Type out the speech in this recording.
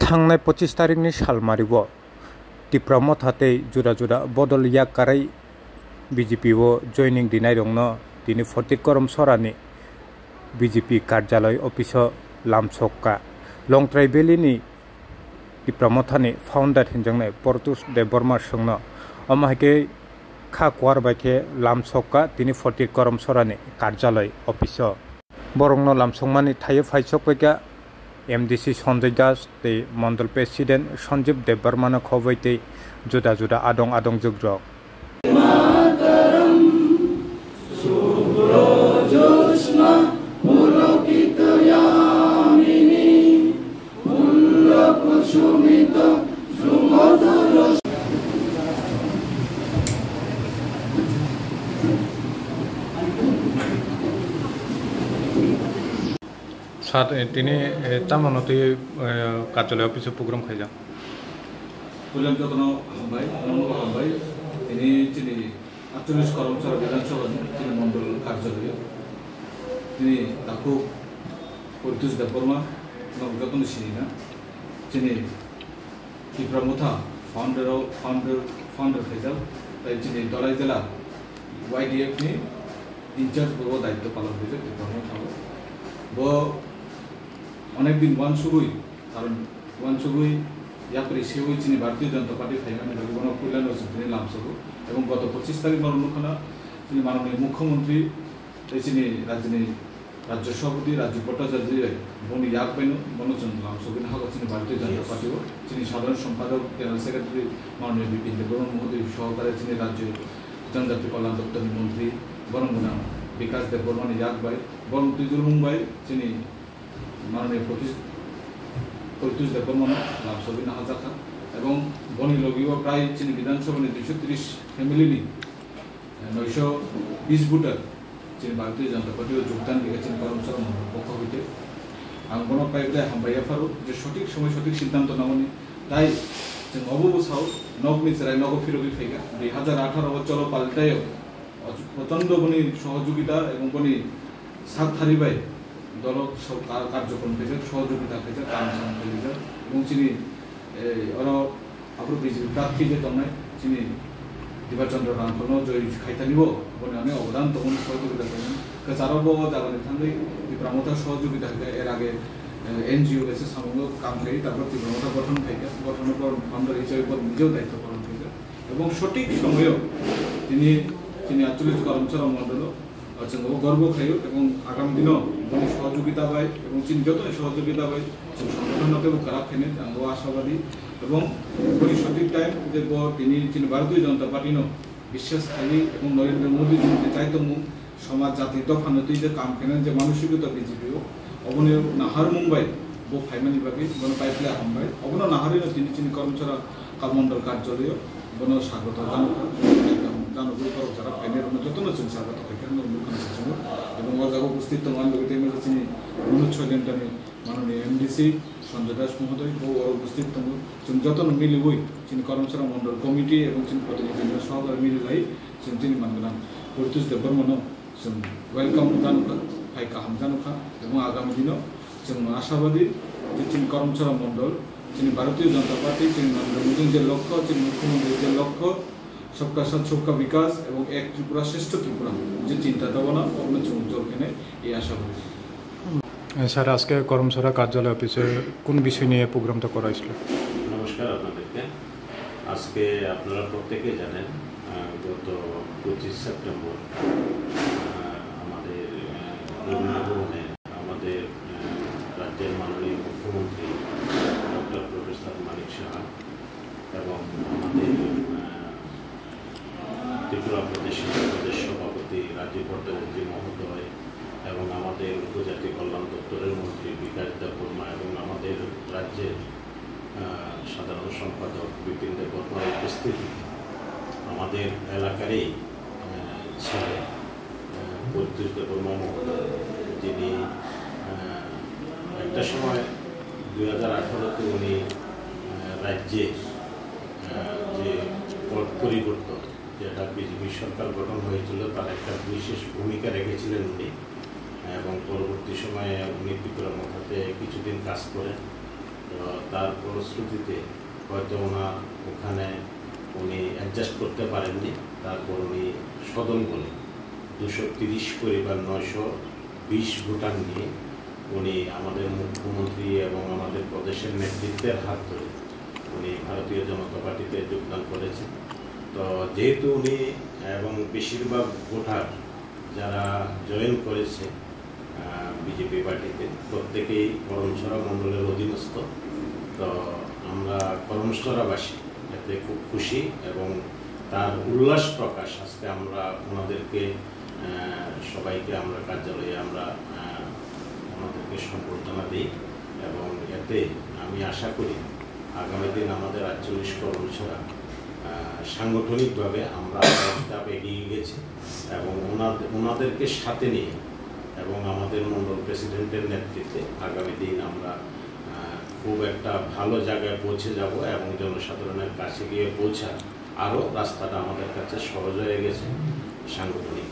थांनाय 25 तारिखनि सालमारिव टिप्रामथाते जुदा जुदा बदल याकारै बीजेपी जयनिंग दिनाय दंनो दिनै फटिक करम सरानि बीजेपी कार्यालय अफिस लामसक्का लंट्राई बेलिनि टिप्रामथानि फाउंडर हिंजंनाय परतुस देबबर्मा सोंनो अमाहाके खा क्वार बाइके लामसक्का दिनै फटिक करम सरानि कार्यालय अफिस बरंनो लामसंमानि थायो फाइसक बैका एमडीसी संजय दास ते मंडल प्रेसिडेंट संजीव देबबर्मा खबैते जुदा जुदा आदं आदं जुग्रक सात दिनै तामानते कार्यालय अफिस प्रोग्राम खाइजा पुलम जतन हामबाय नंगौ हामबाय दिनै दिनै 48 कर्मचारी विधानसभानि दिनै मण्डल कार्यालय दिनै ताकु परतुस देबबर्मा जतन सिनिना दिनै टिप्रामथा फाउंडर खाइजा ताई दिनै दराई जिल्ला YDF नि इनचार्ज बो दायित्व पालन करेছে टिप्रामथा बो अनेक दिन वन सुगुई कारण वन सुगुई या प्रेसियो चिनी भारतीय जनता पार्टी फाइनाने लगन कल्याण दिनै लामसगु एवं गत 25 तारिख अनुखना चिनी माननीय मुख्यमंत्री चिनी राज्य सभापति राजीव भट्टाचार्य बनि याक पैनो मनोजन लामसगु हाग चिनी भारतीय जनता पार्टी चिनी साधारण सम्पादक जनरल सेक्रेटरी माननीय विपिन देबबर्मा महोदय सहकारे चिनी राज्य जनजाति कल्याण दप्तर मंत्री बरंगना विकास देबबर्मा याक बाय बरं तुजुल मुंबई चिनी माननीय परतुस देबबर्मा लामसगु हाजाखा एवं बनि लगिव प्राय चिनी विधानसभा 230 फैमिली 920 भोटार चिनी भारतीय जनता पार्टी योगदान दिएছেন कर्मचारी पक्ष হইতে आं बन प्राय हामबाय फारो जे सঠিক समय सঠিক सिद्धांत नामनि ताई जों अबबसाव नगनि जेराय नग फिरबि फैगा 2018 चलो पाल्टायो प्रचंड बनि सहयोगिता एवं बनि सात थारिबाय दल कार्यक्रम के सहयोगिता के काम सामने और चिनी आप बीजेपी प्रार्थी जे दंनाय चिनी दिबाचंद्र रामफोरनो जय खायतानिबो बने अवदान तमन सहयोगिता कचाराव जागानि थांगै टिप्रामथा सहयोगिता एर आगे एनजीओ के सामने काम करी तारपर टिप्रामथा गठन खायगा गठन पर फाउंडर हिसाबै निजेও दायित्व पालन करेছে এবং সঠিক সময়ে তিনি 48 कर्मचारी मंडल जों गर्व खायो और आगामी दिन बनि सहयोगिता बाय और चिन जो सहयोगिता बाय जों संगठनके खराब खेने आंगो आशावादी और बनि सঠিক टाइम जे चिन भारतीय जनता पार्टी विश्वास खाई और नरेंद्र मोदी जी चाहते समाज जाति दफानती जे काम खेने जे मानसिकता बीजेपी अबने नाहार मुंबई वो फाइमानी बाकी बन पाइपला हामबाय अबनो नाहारिनो चिन कर्मचारी मंडल कार्यालय बन स्वागत जानुगु जरा फाइनेर जतन जों स्वागत এবং অজাগ উপস্থিত মানবিকতে চিনি অনুচ্ছ জেন্টানি মাননীয় एमडीसी संजय दास महोदय वो उपस्थित जों जतन मिलिबई चिनी कर्मचारी मंडल कमिटी और चिनी प्रतिनिधि सहकार मिलिलाई जों चिनी मानगोनां परतुस देबबर्मा जों वेलकाम जानुखा फाइका हामजानुखा और आगामी दिन जों आशावादी जे चिनी कर्मचारी मंडल चिनी भारतीय जनता पार्टी चिनी नरेंद्र मोदी जे लक्ष्य चिनी मुख्यमंत्री जे लक्ष्य सबका साथ सबका विकास और एक त्रिपुरा श्रेष्ठ त्रिपुरा जो चिंता भावना अपने उज्जवल खेने ये आशा करी सर आज के कर्मचारी कार्यालय अफिसे कौन विषय निये प्रोग्रामটা করা হয়েছিল नमस्कार আপনাদেরকে আজকে আপনারা প্রত্যেকে জানেন গত 25 সেপ্টেম্বর আমাদের রবীন্দ্রভবনে আমাদের রাজ্যের মাননীয় মুখ্যমন্ত্রী ডক্টর প্রফেসর মানিক সাহা এবং আমাদের त्रिपुरा प्रदेश सभापति राजीव भट्टाचार्य महोदय এবং আমাদের উপজাতি কল্যাণ দপ্তরের মন্ত্রী বিকাশ দেববর্মা এবং আমাদের রাজ্যের সাধারণ সম্পাদক বিপিন দেববর্মার উপস্থিতি আমাদের এলাকারই ছেলে পরতুস দেববর্মা মহোদয় যিনি একটা সময় 2018-তে উনি রাজ্যের যে পট পরিবর্তন যেটা বিজেপি সরকার গঠন হয়েছিল তার একটা বিশেষ ভূমিকা রেখেছিলেন উনি এবং পরবর্তী সময়ে উনি ত্রিপুরা মথাতে কিছুদিন কাজ করেন তো তার ফলশ্রুতিতে হয়তো ওখানে উনি অ্যাডজাস্ট করতে পারেননি। তারপর উনি সদল বলে 230 পরিবার 920 ভোটার নিয়ে উনি আমাদের মুখ্যমন্ত্রী এবং আমাদের প্রদেশের নেতৃত্বের হাত ধরে উনি ভারতীয় জনতা পার্টিতে যোগদান করেছেন। তো যেহেতু উনি এবং বেশিরভাগ ভোটার যারা জয়েন করেছে বিজেপি পার্টিতে প্রত্যেকেই করমছড়া মণ্ডলের অধীনস্থ। তো আমরা করমছড়াবাসী এতে খুব খুশি এবং তার উল্লাস প্রকাশ আজকে আমরা ওনাদেরকে সবাইকে আমরা কার্যালয়ে আমরা ওনাদেরকে সম্বর্ধনা দিই এবং এতে আমি আশা করি আগামী দিন আমাদের 48 করমছড়া সাংগঠনিকভাবে আমরা ধাপ এগিয়ে গেছি এবং ওনাদেরকে সাথে নিয়ে এবং আমাদের মণ্ডল প্রেসিডেন্টের নেতৃত্বে আগামী দিন আমরা খুব একটা ভালো জায়গায় পৌঁছে যাব এবং জনসাধারণের কাছে গিয়ে পৌঁছার আরও রাস্তাটা আমাদের কাছে সহজ হয়ে গেছে সাংগঠনিক।